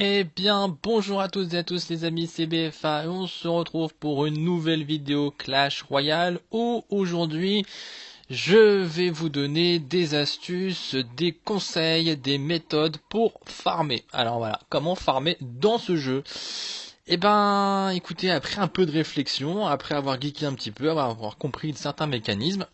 Eh bien, bonjour à toutes et à tous les amis, c'est BFA et on se retrouve pour une nouvelle vidéo Clash Royale où aujourd'hui je vais vous donner des astuces, des conseils, des méthodes pour farmer. Alors voilà, comment farmer dans ce jeu? Eh ben, écoutez, après un peu de réflexion, après avoir geeké un petit peu, avoir compris certains mécanismes,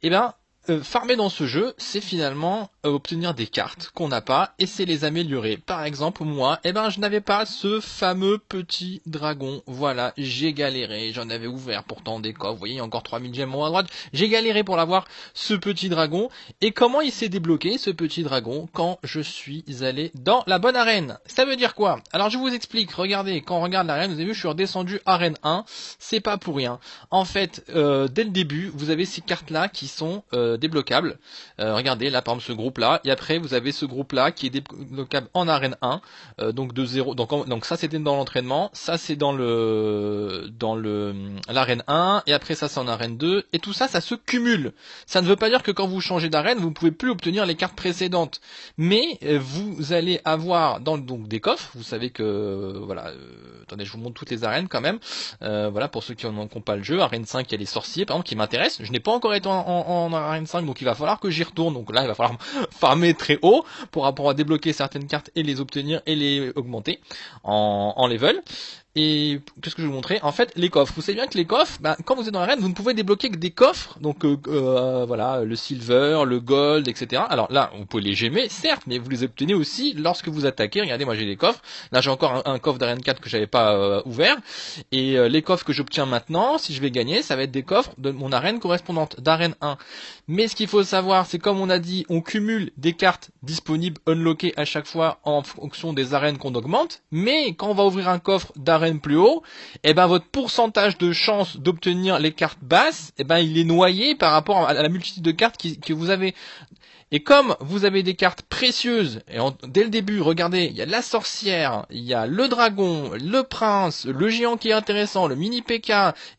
eh ben, farmer dans ce jeu, c'est finalement obtenir des cartes qu'on n'a pas et c'est les améliorer. Par exemple, moi, eh ben, je n'avais pas ce fameux petit dragon. Voilà, j'ai galéré, j'en avais ouvert pourtant des coffres. Vous voyez, il y a encore 3000 gemmes en haut à droite. J'ai galéré pour l'avoir, ce petit dragon. Et comment il s'est débloqué, ce petit dragon, quand je suis allé dans la bonne arène? Ça veut dire quoi? Alors, je vous explique. Regardez, quand on regarde l'arène, vous avez vu, je suis redescendu arène 1. C'est pas pour rien. En fait, dès le début, vous avez ces cartes-là qui sont débloquables. Regardez, là par exemple ce groupe-là, et après vous avez ce groupe-là qui est débloquable en arène 1, donc de 0. Donc ça c'était dans l'entraînement, ça c'est dans l'arène 1, et après ça c'est en arène 2, et tout ça, ça se cumule. Ça ne veut pas dire que quand vous changez d'arène, vous ne pouvez plus obtenir les cartes précédentes, mais vous allez avoir donc des coffres. Vous savez que voilà, attendez, je vous montre toutes les arènes quand même. Voilà, pour ceux qui n'ont pas le jeu, arène 5, il y a les sorciers par exemple qui m'intéressent. Je n'ai pas encore été en arène 5, donc il va falloir que j'y retourne. Donc là, il va falloir farmer très haut pour rapport à débloquer certaines cartes et les obtenir et les augmenter en level. Et qu'est-ce que je vais vous montrer? En fait, les coffres. Vous savez bien que les coffres, quand vous êtes dans l'arène, vous ne pouvez débloquer que des coffres. Donc voilà, le silver, le gold, etc. Alors là, vous pouvez les gemmer, certes, mais vous les obtenez aussi lorsque vous attaquez. Regardez, moi j'ai des coffres. Là, j'ai encore un coffre d'arène 4 que j'avais pas ouvert. Et les coffres que j'obtiens maintenant, si je vais gagner, ça va être des coffres de mon arène correspondante, d'arène 1. Mais ce qu'il faut savoir, c'est comme on a dit, on cumule des cartes disponibles, unlockées à chaque fois en fonction des arènes qu'on augmente. Mais quand on va ouvrir un coffre d'arène plus haut, et ben votre pourcentage de chance d'obtenir les cartes basses, et ben il est noyé par rapport à la multitude de cartes que vous avez. Et comme vous avez des cartes précieuses, et dès le début, regardez, il y a la sorcière, il y a le dragon, le prince, le géant qui est intéressant, le mini PK,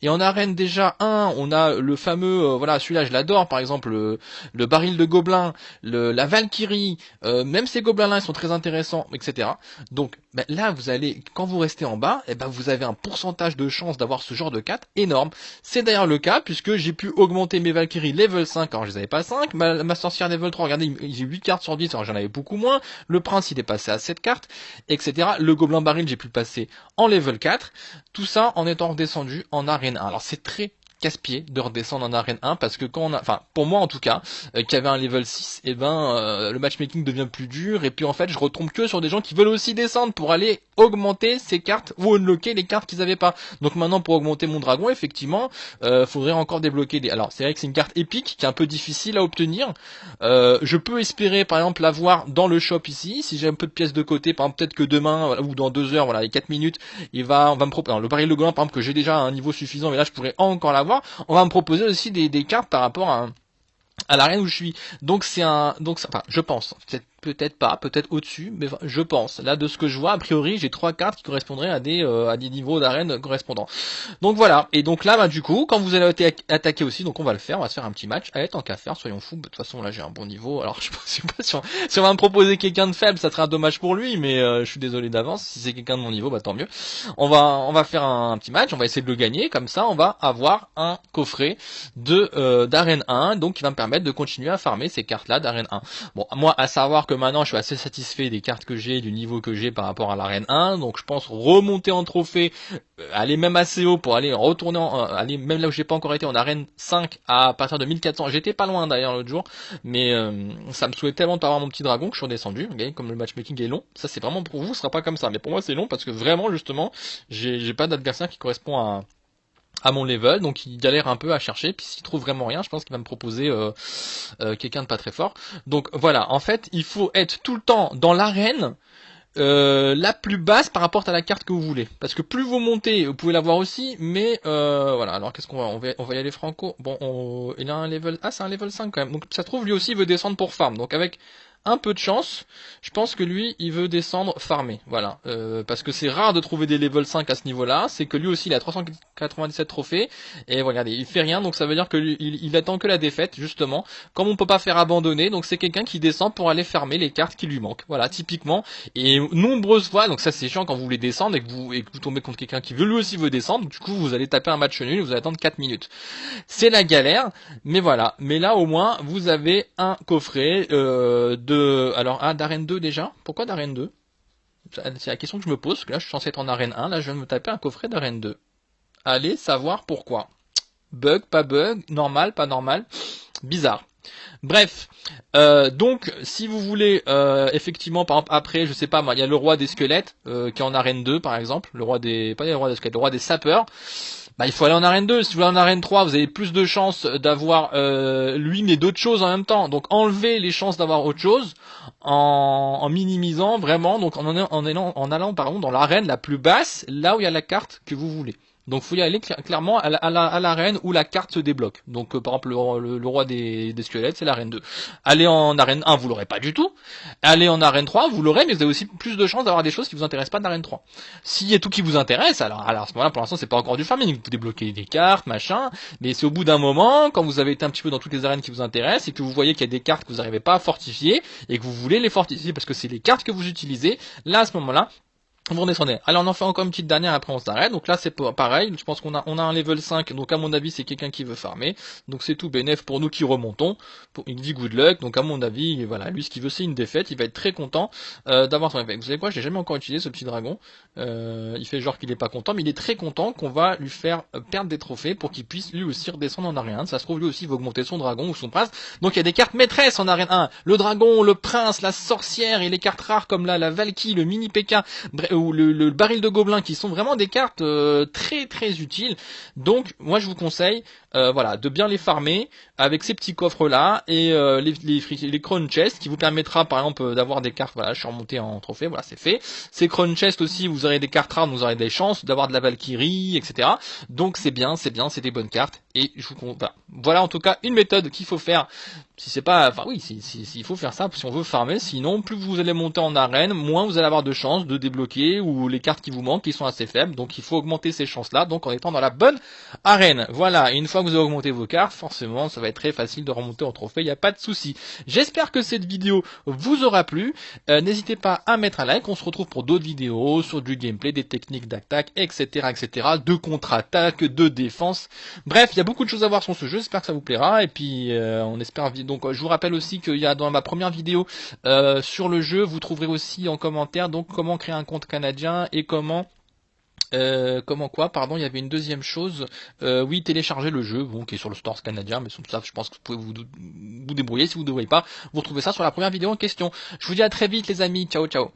et en arène déjà 1, on a le fameux, voilà, celui-là je l'adore, par exemple, le baril de gobelins, la Valkyrie, même ces gobelins-là, ils sont très intéressants, etc. Donc là, vous allez, quand vous restez en bas, et ben vous avez un pourcentage de chance d'avoir ce genre de cartes énorme. C'est d'ailleurs le cas, puisque j'ai pu augmenter mes Valkyries level 5, alors je les avais pas 5, ma sorcière level 3, regardez, j'ai 8 cartes sur 10, alors j'en avais beaucoup moins. Le prince, il est passé à 7 cartes, etc. Le gobelin baril, j'ai pu le passer en level 4. Tout ça en étant redescendu en arène 1. Alors c'est très casse-pied de redescendre en arène 1 parce que quand on a, enfin pour moi en tout cas, qui avait un level 6, et le matchmaking devient plus dur et puis en fait je retombe que sur des gens qui veulent aussi descendre pour aller augmenter ces cartes ou unlocker les cartes qu'ils avaient pas. Donc maintenant pour augmenter mon dragon, effectivement, faudrait encore débloquer des. Alors c'est vrai que c'est une carte épique qui est un peu difficile à obtenir. Je peux espérer par exemple l'avoir dans le shop ici, si j'ai un peu de pièces de côté, par exemple peut-être que demain voilà, ou dans 2 heures, voilà, les 4 minutes, on va me proposer. Le baril de gobelin par exemple que j'ai déjà un niveau suffisant, mais là je pourrais encore l'avoir. On va me proposer aussi des cartes par rapport à l'arène où je suis. Donc enfin, je pense. Peut-être pas, peut-être au-dessus, mais je pense. Là, de ce que je vois, a priori, j'ai 3 cartes qui correspondraient à des niveaux d'arène correspondants. Donc voilà. Et donc là, du coup, quand vous allez attaquer aussi, donc on va le faire, on va se faire un petit match. Allez, tant qu'à faire, soyons fous. De toute façon, là, j'ai un bon niveau. Alors, je sais pas si on va me proposer quelqu'un de faible, ça sera dommage pour lui, mais je suis désolé d'avance. Si c'est quelqu'un de mon niveau, tant mieux. On va faire un petit match. On va essayer de le gagner. Comme ça, on va avoir un coffret d'arène 1, donc qui va me permettre de continuer à farmer ces cartes-là d'arène 1. Bon, moi, à savoir que maintenant je suis assez satisfait des cartes que j'ai, du niveau que j'ai par rapport à l'arène 1, donc je pense remonter en trophée, aller même assez haut pour aller retourner, aller même là où j'ai pas encore été en arène 5 à partir de 1400. J'étais pas loin d'ailleurs l'autre jour, mais ça me souhaitait tellement de pas avoir mon petit dragon que je suis redescendu. Regardez comme le matchmaking est long, ça c'est vraiment pour vous, ce sera pas comme ça, mais pour moi c'est long parce que vraiment justement j'ai pas d'adversaire qui correspond à mon level, donc il galère un peu à chercher, puis s'il trouve vraiment rien, je pense qu'il va me proposer quelqu'un de pas très fort. Donc voilà, en fait, il faut être tout le temps dans l'arène la plus basse par rapport à la carte que vous voulez. Parce que plus vous montez, vous pouvez l'avoir aussi, mais voilà, alors qu'est-ce qu'on va on va y aller franco. Bon, il a un level... Ah, c'est un level 5 quand même. Donc ça se trouve, lui aussi, il veut descendre pour farm. Donc avec un peu de chance, je pense que lui, il veut descendre farmer, voilà. Parce que c'est rare de trouver des level 5 à ce niveau-là, c'est que lui aussi, il a 397 trophées, et regardez, il fait rien, donc ça veut dire que lui, il attend que la défaite, justement. Comme on peut pas faire abandonner, donc c'est quelqu'un qui descend pour aller farmer les cartes qui lui manquent, voilà, typiquement. Et nombreuses fois, donc ça c'est chiant quand vous voulez descendre et que vous tombez contre quelqu'un qui lui aussi veut descendre, du coup vous allez taper un match nul, vous allez attendre 4 minutes. C'est la galère, mais voilà. Mais là au moins, vous avez un coffret alors un d'arène 2 déjà. Pourquoi d'arène 2? C'est la question que je me pose, parce que là je suis censé être en arène 1, là je viens de me taper un coffret d'arène 2. Allez savoir pourquoi. Bug, pas bug, normal, pas normal, bizarre. Bref, donc si vous voulez effectivement, par exemple après, je sais pas moi, il y a le roi des squelettes qui est en arène 2 par exemple, le roi des squelettes, le roi des sapeurs. Bah il faut aller en arène 2, si vous allez en arène 3, vous avez plus de chances d'avoir lui mais d'autres choses en même temps. Donc enlevez les chances d'avoir autre chose en minimisant vraiment, donc en allant pardon dans l'arène la plus basse, là où il y a la carte que vous voulez. Donc faut y aller clairement à l'arène où la carte se débloque. Donc par exemple le roi des squelettes, c'est l'arène 2. Allez en arène 1, vous l'aurez pas du tout. Allez en arène 3, vous l'aurez, mais vous avez aussi plus de chances d'avoir des choses qui vous intéressent pas d'arène 3. S'il y a tout qui vous intéresse, alors à ce moment-là, pour l'instant, c'est pas encore du farming. Vous débloquez des cartes, machin, mais c'est au bout d'un moment, quand vous avez été un petit peu dans toutes les arènes qui vous intéressent et que vous voyez qu'il y a des cartes que vous n'arrivez pas à fortifier et que vous voulez les fortifier parce que c'est les cartes que vous utilisez, là à ce moment-là, vous redescendez. Allez, on en fait encore une petite dernière, après on s'arrête. Donc là, c'est pareil. Je pense qu'on a un level 5. Donc à mon avis, c'est quelqu'un qui veut farmer. Donc c'est tout bénef pour nous qui remontons. Il dit good luck. Donc à mon avis, voilà, lui, ce qu'il veut, c'est une défaite. Il va être très content d'avoir son effet. Vous savez quoi? Je l'ai jamais encore utilisé, ce petit dragon. Il fait genre qu'il est pas content, mais il est très content qu'on va lui faire perdre des trophées pour qu'il puisse lui aussi redescendre en arène 1. Ça se trouve, lui aussi, il va augmenter son dragon ou son prince. Donc il y a des cartes maîtresses en arène 1. Le dragon, le prince, la sorcière et les cartes rares comme là, la Valkyrie, le mini PK, ou le baril de gobelins, qui sont vraiment des cartes très très utiles. Donc moi je vous conseille voilà, de bien les farmer avec ces petits coffres là et les crown chests qui vous permettra par exemple d'avoir des cartes. Voilà, je suis remonté en trophée, voilà, c'est fait. Ces crown chests aussi, vous aurez des cartes rares, vous aurez des chances d'avoir de la Valkyrie, etc. Donc c'est bien, c'est des bonnes cartes. Et je vous voilà en tout cas une méthode qu'il faut faire. Si c'est pas, enfin oui, il faut faire ça si on veut farmer. Sinon, plus vous allez monter en arène, moins vous allez avoir de chances de débloquer ou les cartes qui vous manquent, qui sont assez faibles. Donc il faut augmenter ces chances-là. Donc en étant dans la bonne arène. Voilà. Et une fois que vous avez augmenté vos cartes, forcément, ça va être très facile de remonter en trophée. Il n'y a pas de souci. J'espère que cette vidéo vous aura plu. N'hésitez pas à mettre un like. On se retrouve pour d'autres vidéos sur du gameplay, des techniques d'attaque, etc., etc., de contre-attaque, de défense. Bref, il y a beaucoup de choses à voir sur ce jeu. J'espère que ça vous plaira. Et puis on espère. Donc je vous rappelle aussi qu'il y a dans ma première vidéo sur le jeu, vous trouverez aussi en commentaire donc comment créer un compte canadien et comment quoi, pardon, il y avait une deuxième chose, oui, télécharger le jeu, bon, qui est sur le store canadien, mais ça, je pense que vous pouvez vous débrouiller. Si vous ne débrouillez pas, vous retrouvez ça sur la première vidéo en question. Je vous dis à très vite les amis, ciao ciao.